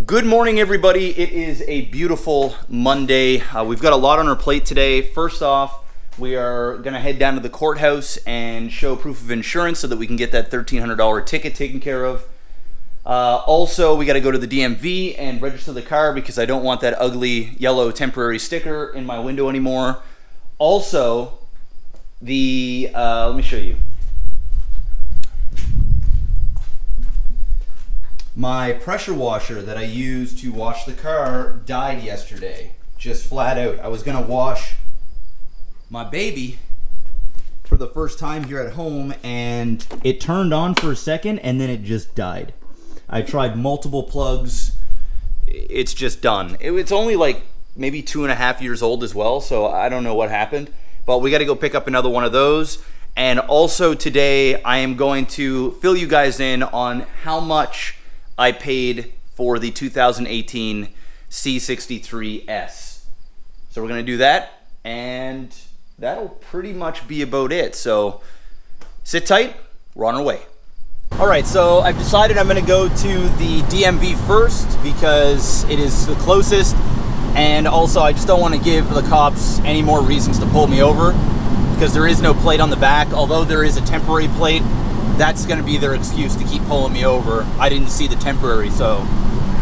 Good morning, everybody. It is a beautiful Monday. We've got a lot on our plate today. First off, we are going to head down to the courthouse and show proof of insurance so that we can get that $1,300 ticket taken care of. Also, we got to go to the DMV and register the car because I don't want that ugly yellow temporary sticker in my window anymore. Also, let me show you. My pressure washer that I use to wash the car died yesterday, just flat out. I was gonna wash my baby for the first time here at home and it turned on for a second and then it just died. I tried multiple plugs, it's just done. It's only like maybe 2.5 years old as well, so I don't know what happened, but we gotta go pick up another one of those. And also today I am going to fill you guys in on how much I paid for the 2018 C63s. So we're gonna do that, and that'll pretty much be about it. So sit tight, we're on our way. All right, so I've decided I'm gonna go to the DMV first because it is the closest, and also I just don't wanna give the cops any more reasons to pull me over because there is no plate on the back. Although there is a temporary plate, that's going to be their excuse to keep pulling me over. I didn't see the temporary, so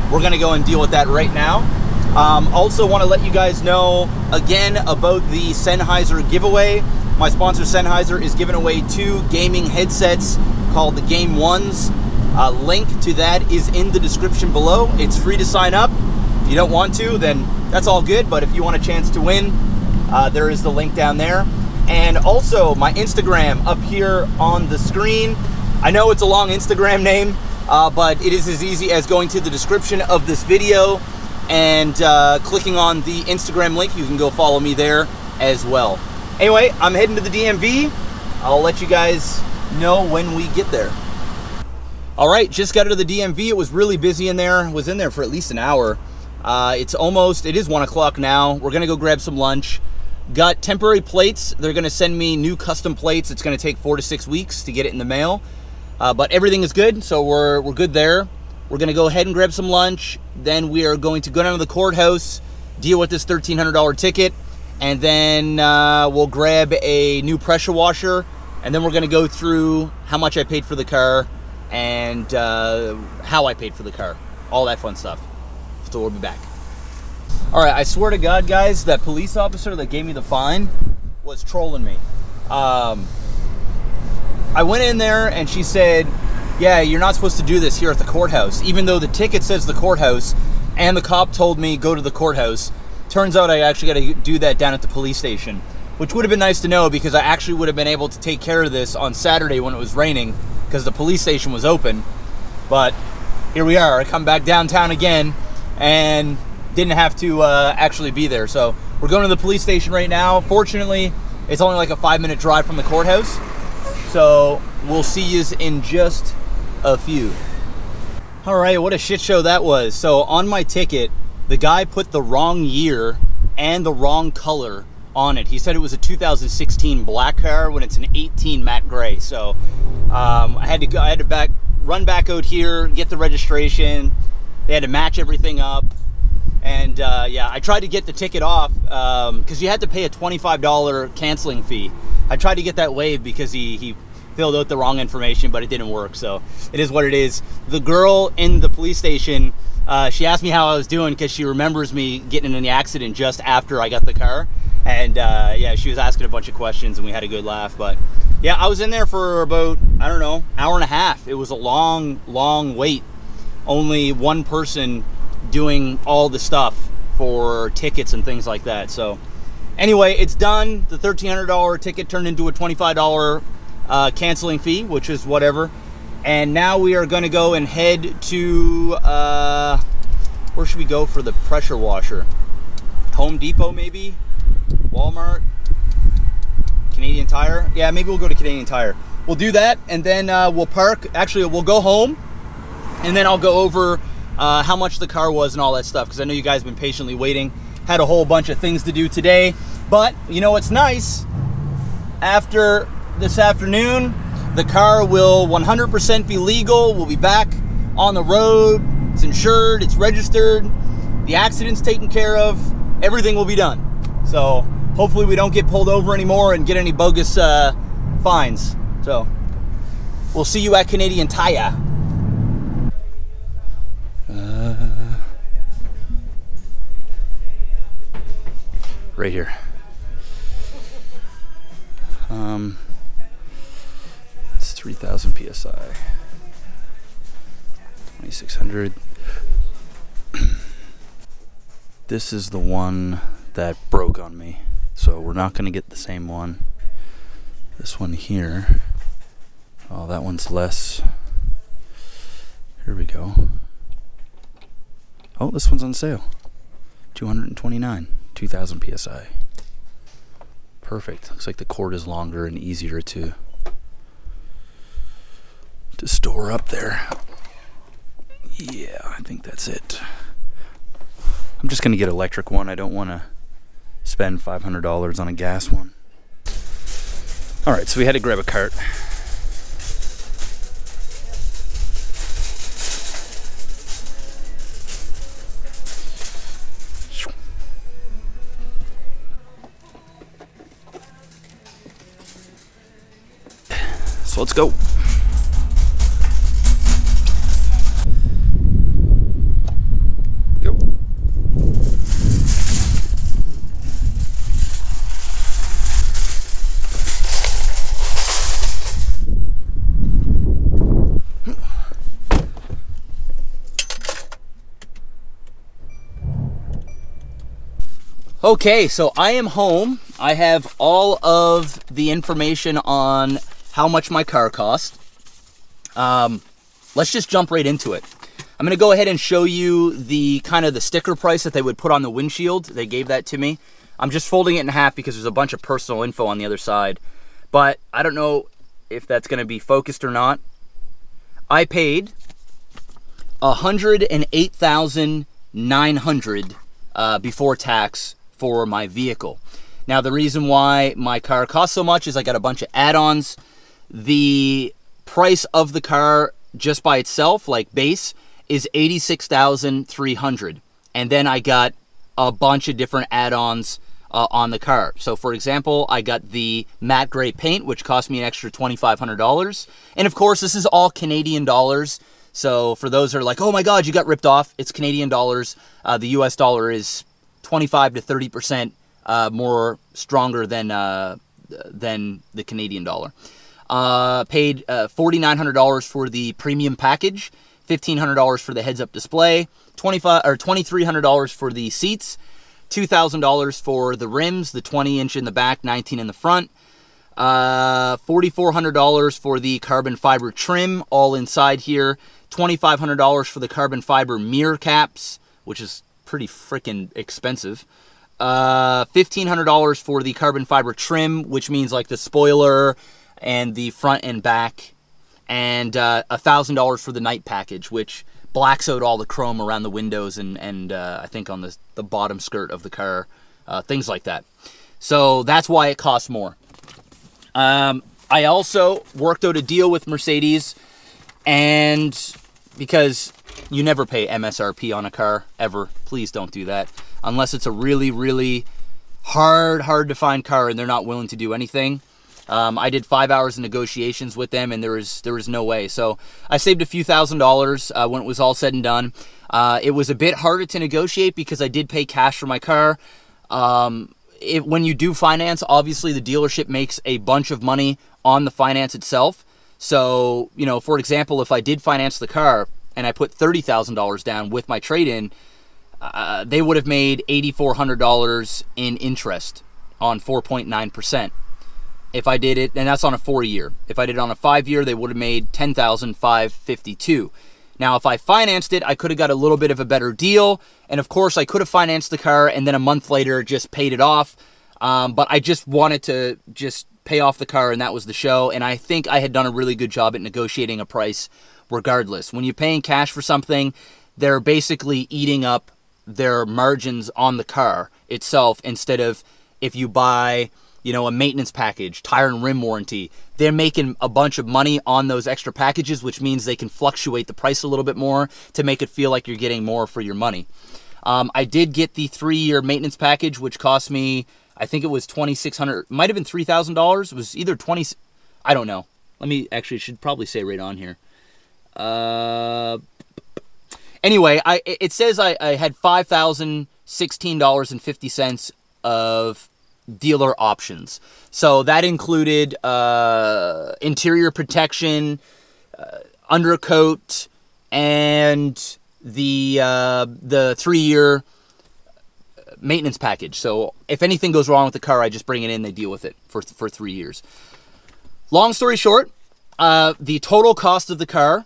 we're going to go and deal with that right now. Also want to let you guys know again about the Sennheiser giveaway. My sponsor Sennheiser is giving away 2 gaming headsets called the Game Ones. Link to that is in the description below. It's free to sign up. If you don't want to, then that's all good, but if you want a chance to win, there is the link down there. And also my Instagram up here on the screen. I know it's a long Instagram name, but it is as easy as going to the description of this video and clicking on the Instagram link. You can go follow me there as well. Anyway, I'm heading to the DMV. I'll let you guys know when we get there. All right, just got to the DMV. It was really busy in there. I was in there for at least an hour. It is 1 o'clock now. We're gonna go grab some lunch. Got temporary plates. They're gonna send me new custom plates. It's gonna take 4 to 6 weeks to get it in the mail. But everything is good, so we're good there. We're gonna go ahead and grab some lunch. Then we are going to go down to the courthouse, deal with this $1,300 ticket, and then we'll grab a new pressure washer, and then we're gonna go through how much I paid for the car and how I paid for the car. All that fun stuff. So we'll be back. All right, I swear to God, guys, that police officer that gave me the fine was trolling me. I went in there and she said, yeah, you're not supposed to do this here at the courthouse, even though the ticket says the courthouse and the cop told me go to the courthouse. Turns out I actually got to do that down at the police station, which would have been nice to know because I actually would have been able to take care of this on Saturday when it was raining because the police station was open. But here we are. I come back downtown again and didn't have to actually be there. So we're going to the police station right now. Fortunately, it's only like a 5-minute drive from the courthouse. So we'll see you in just a few. All right, what a shit show that was. So on my ticket, the guy put the wrong year and the wrong color on it. He said it was a 2016 black car when it's an 18 matte gray. So I had to run back out here, get the registration. They had to match everything up. And yeah, I tried to get the ticket off because you had to pay a $25 canceling fee. I tried to get that waived because he filled out the wrong information, but it didn't work. So it is what it is. The girl in the police station, she asked me how I was doing because she remembers me getting in the accident just after I got the car. And yeah, she was asking a bunch of questions and we had a good laugh. But yeah, I was in there for about, I don't know, hour and a half. It was a long, long wait. Only one person doing all the stuff for tickets and things like that. So anyway, it's done. The $1,300 ticket turned into a $25 canceling fee, which is whatever. And now we are going to go and head to where should we go for the pressure washer? Home Depot, maybe? Walmart? Canadian Tire? Yeah, maybe we'll go to Canadian Tire. We'll do that, and then we'll park. Actually, we'll go home, and then I'll go over how much the car was and all that stuff, because I know you guys have been patiently waiting. Had a whole bunch of things to do today, but you know what's nice? After this afternoon, the car will 100% be legal. We'll be back on the road, it's insured, it's registered, the accident's taken care of, everything will be done. So hopefully we don't get pulled over anymore and get any bogus fines. So we'll see you at Canadian Tire. Right here. It's 3,000 PSI. 2,600. This is the one that broke on me, so we're not going to get the same one. This one here, oh, that one's less. Here we go. Oh, this one's on sale. 229, 2,000 PSI. Perfect. Looks like the cord is longer and easier to store up there. Yeah, I think that's it. I'm just gonna get an electric one. I don't want to spend $500 on a gas one. All right, so we had to grab a cart. So let's go. Okay, so I am home. I have all of the information on how much my car cost. Let's just jump right into it. I'm going to go ahead and show you the kind of the sticker price that they would put on the windshield. They gave that to me. I'm just folding it in half because there's a bunch of personal info on the other side. But I don't know if that's going to be focused or not. I paid $108,900 before tax for my vehicle. Now, the reason why my car costs so much is I got a bunch of add-ons. The price of the car just by itself, like base, is $86,300. And then I got a bunch of different add-ons on the car. So for example, I got the matte gray paint, which cost me an extra $2,500. And of course, this is all Canadian dollars. So for those who are like, oh my God, you got ripped off, it's Canadian dollars. The US dollar is 25 to 30% more stronger than the Canadian dollar. Paid $4,900 for the premium package, $1,500 for the heads-up display, $2,300 for the seats, $2,000 for the rims, the 20-inch in the back, 19 in the front, $4,400 for the carbon fiber trim, all inside here, $2,500 for the carbon fiber mirror caps, which is pretty freaking expensive. $1,500 for the carbon fiber trim, which means like the spoiler and the front and back, and $1,000 for the night package, which blacks out all the chrome around the windows and I think on the bottom skirt of the car, things like that. So that's why it costs more. I also worked out a deal with Mercedes, and because you never pay MSRP on a car, ever. Please don't do that. Unless it's a really, really hard to find car and they're not willing to do anything. I did 5 hours of negotiations with them, and there was no way. So I saved a few $1,000s when it was all said and done. It was a bit harder to negotiate because I did pay cash for my car. When you do finance, obviously the dealership makes a bunch of money on the finance itself. So, you know, for example, if I did finance the car and I put $30,000 down with my trade-in, they would have made $8,400 in interest on 4.9%. If I did it, and that's on a 4-year. If I did it on a 5-year, they would have made $10,552. Now, if I financed it, I could have got a little bit of a better deal. And of course, I could have financed the car and then a month later just paid it off. But I just wanted to just pay off the car, and that was the show. And I think I had done a really good job at negotiating a price regardless. When you're paying cash for something, they're basically eating up their margins on the car itself, instead of if you buy you know, a maintenance package, tire and rim warranty. They're making a bunch of money on those extra packages, which means they can fluctuate the price a little bit more to make it feel like you're getting more for your money. I did get the 3-year maintenance package, which cost me, I think it was $2,600, might have been $3,000. It was either 20, I don't know. Let me, actually, should probably say right on here. Anyway, it says I had $5,016.50 of dealer options. So that included interior protection, undercoat, and the 3-year maintenance package. So if anything goes wrong with the car, I just bring it in, they deal with it for 3 years. Long story short, the total cost of the car,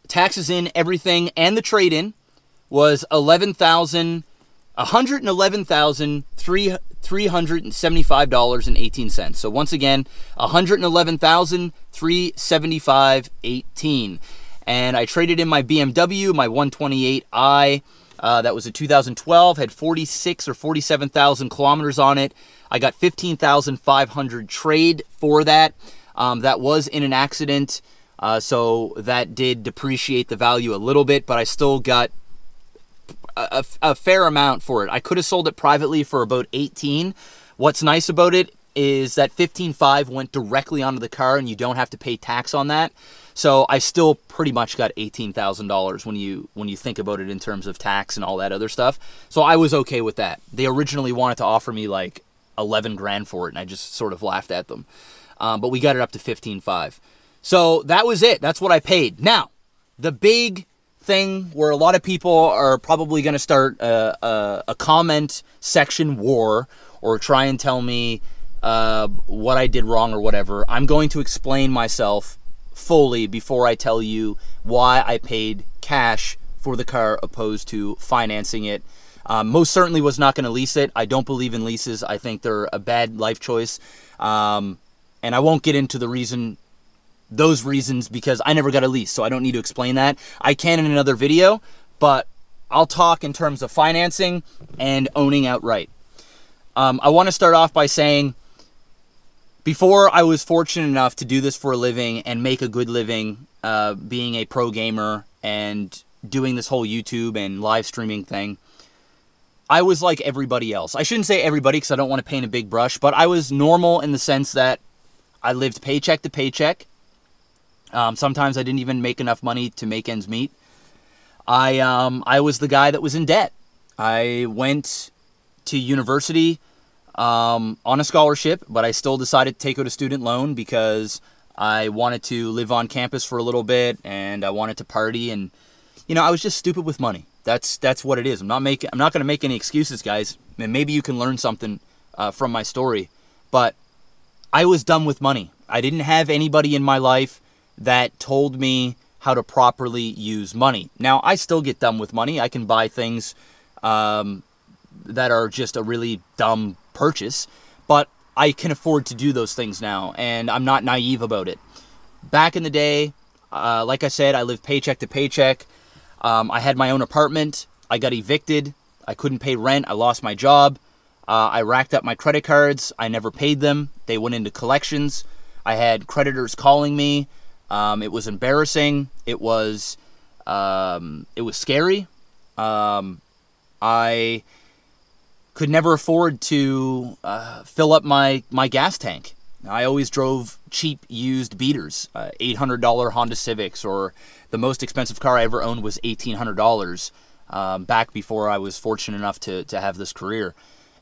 taxes in, everything, and the trade-in was $111,375.18. So once again, $111,375.18. And I traded in my BMW, my 128i. That was a 2012, had 46 or 47,000 kilometers on it. I got $15,500 trade for that. That was in an accident, so that did depreciate the value a little bit, but I still got a fair amount for it. I could have sold it privately for about 18. What's nice about it is that 15.5 went directly onto the car, and you don't have to pay tax on that. So I still pretty much got $18,000 when you think about it in terms of tax and all that other stuff. So I was okay with that. They originally wanted to offer me like 11 grand for it, and I just sort of laughed at them. But we got it up to 15.5. So that was it. That's what I paid. Now, the big thing where a lot of people are probably going to start a comment section war or try and tell me what I did wrong or whatever. I'm going to explain myself fully before I tell you why I paid cash for the car opposed to financing it. Most certainly was not going to lease it. I don't believe in leases. I think they're a bad life choice. And I won't get into those reasons because I never got a lease, so I don't need to explain that. I can in another video, but I'll talk in terms of financing and owning outright. I want to start off by saying, before I was fortunate enough to do this for a living and make a good living, being a pro gamer and doing this whole YouTube and live streaming thing, I was like everybody else. I shouldn't say everybody because I don't want to paint a big brush, but I was normal in the sense that I lived paycheck to paycheck. Sometimes I didn't even make enough money to make ends meet. I was the guy that was in debt. I went to university on a scholarship, but I still decided to take out a student loan because I wanted to live on campus for a little bit and I wanted to party, and you know, I was just stupid with money. That's what it is. I'm not going to make any excuses, guys. And maybe you can learn something from my story, but I was dumb with money. I didn't have anybody in my life that told me how to properly use money. Now, I still get dumb with money. I can buy things that are just a really dumb purchase, but I can afford to do those things now, and I'm not naive about it. Back in the day, like I said, I lived paycheck to paycheck. I had my own apartment. I got evicted. I couldn't pay rent. I lost my job. I racked up my credit cards. I never paid them. They went into collections. I had creditors calling me. It was embarrassing. It was scary. I could never afford to fill up my gas tank. I always drove cheap used beaters, $800 Honda Civics, or the most expensive car I ever owned was $1,800 back before I was fortunate enough to have this career.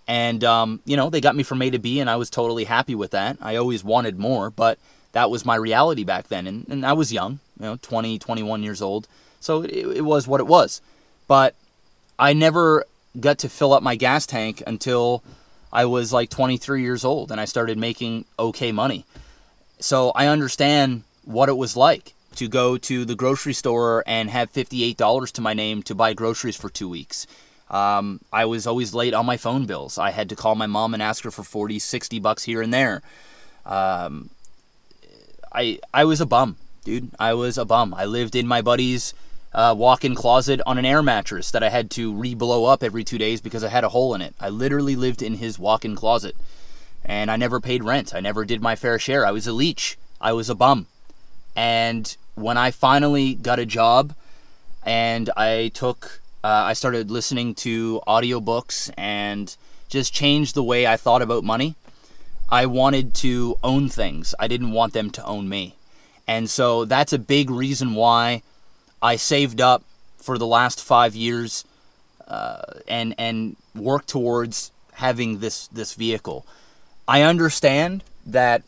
And, you know, they got me from A to B, and I was totally happy with that. I always wanted more, but that was my reality back then. And I was young, you know, 20, 21 years old. So it was what it was. But I never got to fill up my gas tank until I was like 23 years old, and I started making okay money. So I understand what it was like to go to the grocery store and have $58 to my name to buy groceries for 2 weeks. I was always late on my phone bills. I had to call my mom and ask her for 40, 60 bucks here and there. I was a bum, dude. I was a bum. I lived in my buddy's walk-in closet on an air mattress that I had to re-blow up every 2 days because I had a hole in it. I literally lived in his walk-in closet. and I never paid rent. I never did my fair share. I was a leech. I was a bum. And when I finally got a job and I started listening to audiobooks and just changed the way I thought about money, I wanted to own things. I didn't want them to own me. And so that's a big reason why I saved up for the last 5 years and worked towards having this vehicle. I understand that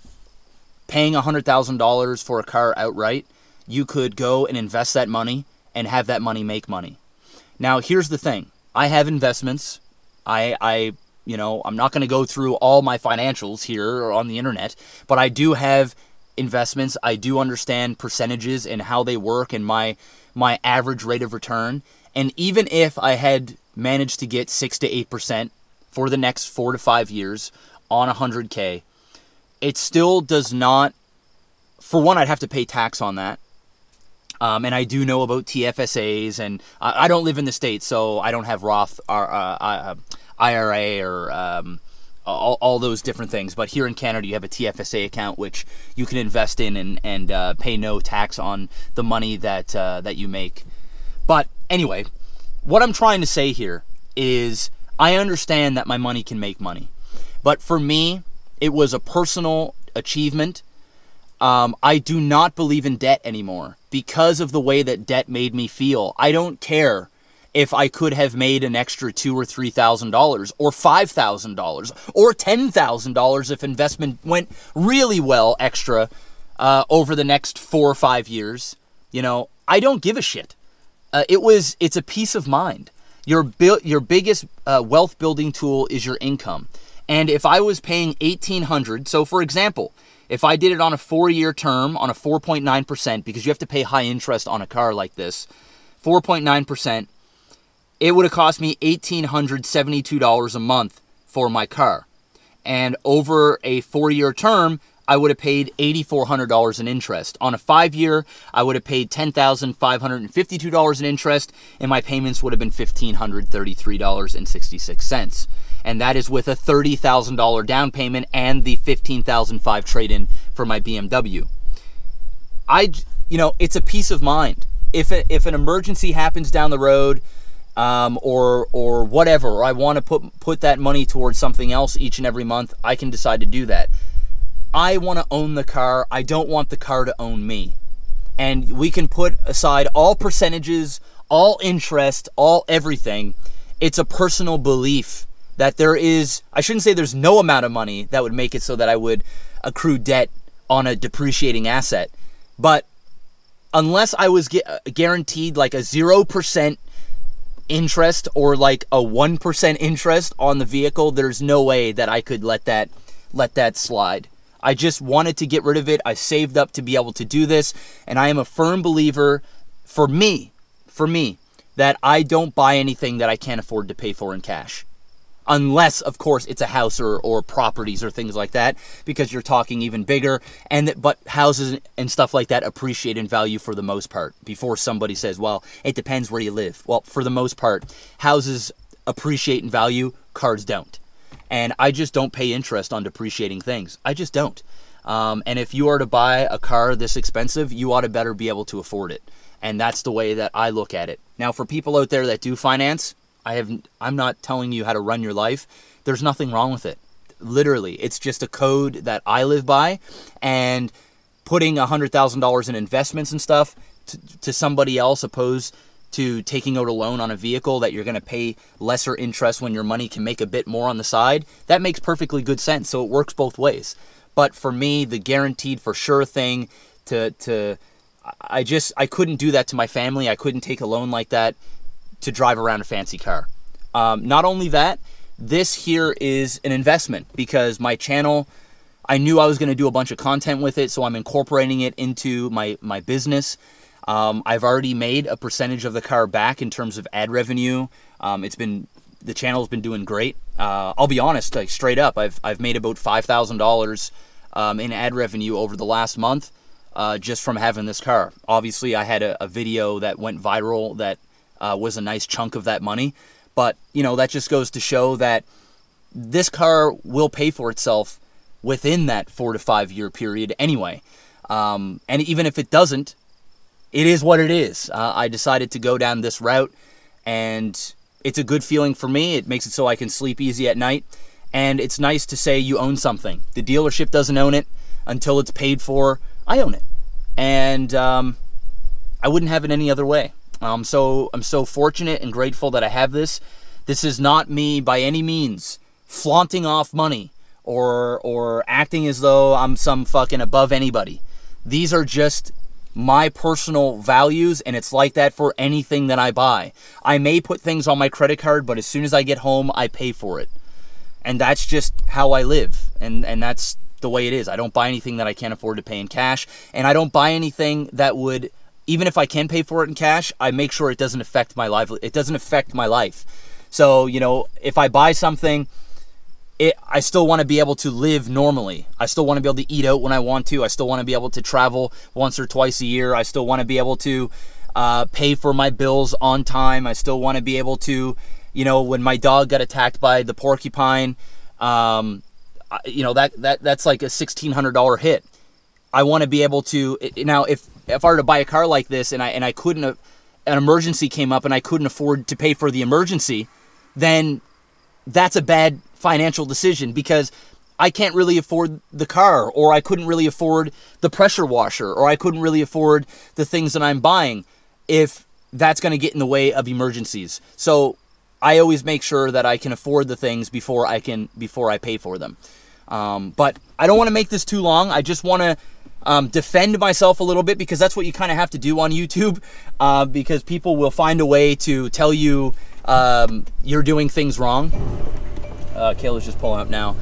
paying $100,000 for a car outright, you could go and invest that money and have that money make money. Now, here's the thing. I have investments. I'm not going to go through all my financials here or on the internet, but I do have investments. I do understand percentages and how they work and my average rate of return. And even if I had managed to get 6 to 8% for the next 4 to 5 years on 100K, it still does not, for one, I'd have to pay tax on that. And I do know about TFSAs, and I don't live in the States, so I don't have Roth or IRA or all those different things. But here in Canada, you have a TFSA account, which you can invest in and pay no tax on the money that you make. But anyway, what I'm trying to say here is I understand that my money can make money. But for me, it was a personal achievement. I do not believe in debt anymore because of the way that debt made me feel. I don't care if I could have made an extra $2,000 or $3,000 or $5,000 or $10,000 if investment went really well extra over the next 4 or 5 years. I don't give a shit. It's a peace of mind. Your biggest wealth building tool is your income. And if I was paying $1,800, so for example, if I did it on a 4-year term on a 4.9%, because you have to pay high interest on a car like this, 4.9%, it would have cost me $1,872 a month for my car. And over a 4-year term, I would have paid $8,400 in interest. On a 5-year, I would have paid $10,552 in interest, and my payments would have been $1,533.66. And that is with a $30,000 down payment and the $15,005 trade-in for my BMW. It's a peace of mind. If an emergency happens down the road, or whatever, or I want to put that money towards something else each and every month, I can decide to do that. I want to own the car. I don't want the car to own me. And we can put aside all percentages, all interest, all everything. It's a personal belief that there is, I shouldn't say there's no amount of money that would make it so that I would accrue debt on a depreciating asset. But unless I was guaranteed like a 0% interest or like a 1% interest on the vehicle, there's no way that I could let that slide. I just wanted to get rid of it. I saved up to be able to do this, and I am a firm believer, for me, that I don't buy anything that I can't afford to pay for in cash. Unless, of course, it's a house or properties or things like that, because you're talking even bigger. But houses and stuff like that appreciate in value for the most part. Before somebody says, well, it depends where you live. Well, for the most part, houses appreciate in value, cars don't. And I just don't pay interest on depreciating things. I just don't. And if you are to buy a car this expensive, you ought to better be able to afford it. And that's the way that I look at it. Now, for people out there that do finance, I'm not telling you how to run your life. There's nothing wrong with it. Literally, it's just a code that I live by. And putting $100,000 in investments and stuff to somebody else opposed to taking out a loan on a vehicle that you're going to pay lesser interest when your money can make a bit more on the side, that makes perfectly good sense. So it works both ways. But for me, the guaranteed for sure thing I couldn't do that to my family. I couldn't take a loan like that to drive around a fancy car. Not only that, this here is an investment because my channel, I knew I was going to do a bunch of content with it, so I'm incorporating it into my business. I've already made a percentage of the car back in terms of ad revenue. The channel's been doing great. I'll be honest, like straight up, I've made about $5,000 in ad revenue over the last month just from having this car. Obviously, I had a video that went viral that was a nice chunk of that money. But, that just goes to show that this car will pay for itself within that 4 to 5 year period anyway. And even if it doesn't, it is what it is. I decided to go down this route, and it's a good feeling for me. It makes it so I can sleep easy at night. And it's nice to say you own something. The dealership doesn't own it until it's paid for. I own it. And I wouldn't have it any other way. I'm so fortunate and grateful that I have this. This is not me by any means flaunting off money or acting as though I'm some fucking above anybody. These are just my personal values, and it's like that for anything that I buy. I may put things on my credit card, but as soon as I get home, I pay for it. And that's just how I live, and that's the way it is. I don't buy anything that I can't afford to pay in cash, and I don't buy anything that would, even if I can pay for it in cash, I make sure it doesn't affect my life. It doesn't affect my life. So, you know, if I buy something, I still want to be able to live normally. I still want to be able to eat out when I want to. I still want to be able to travel once or twice a year. I still want to be able to pay for my bills on time. I still want to be able to, you know, when my dog got attacked by the porcupine, you know, that's like a $1,600 hit. I want to be able to, now if I were to buy a car like this and I couldn't, an emergency came up and I couldn't afford to pay for the emergency, then that's a bad financial decision, because I can't really afford the car, or I couldn't really afford the pressure washer, or I couldn't really afford the things that I'm buying if that's going to get in the way of emergencies. So I always make sure that I can afford the things before I pay for them. But I don't want to make this too long. I just want to defend myself a little bit, because that's what you kind of have to do on YouTube, because people will find a way to tell you you're doing things wrong. Kayla's just pulling up now.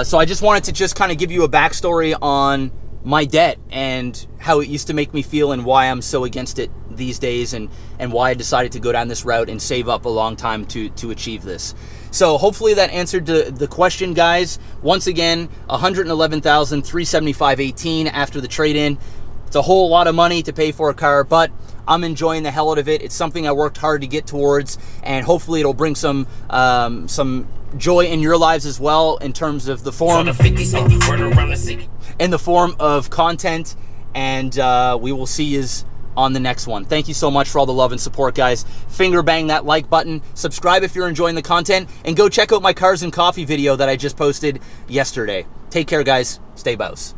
So I just wanted to just kind of give you a backstory on my debt and how it used to make me feel, and why I'm so against it these days, and why I decided to go down this route and save up a long time to achieve this. So hopefully that answered the question, guys. Once again, $111,375.18 after the trade-in. It's a whole lot of money to pay for a car, but I'm enjoying the hell out of it. It's something I worked hard to get towards, and hopefully it'll bring some joy in your lives as well, in terms of the form, in the form of content. And we will see you on the next one. Thank you so much for all the love and support, guys. Finger bang that like button, subscribe if you're enjoying the content, and go check out my Cars and Coffee video that I just posted yesterday. Take care, guys. Stay bows.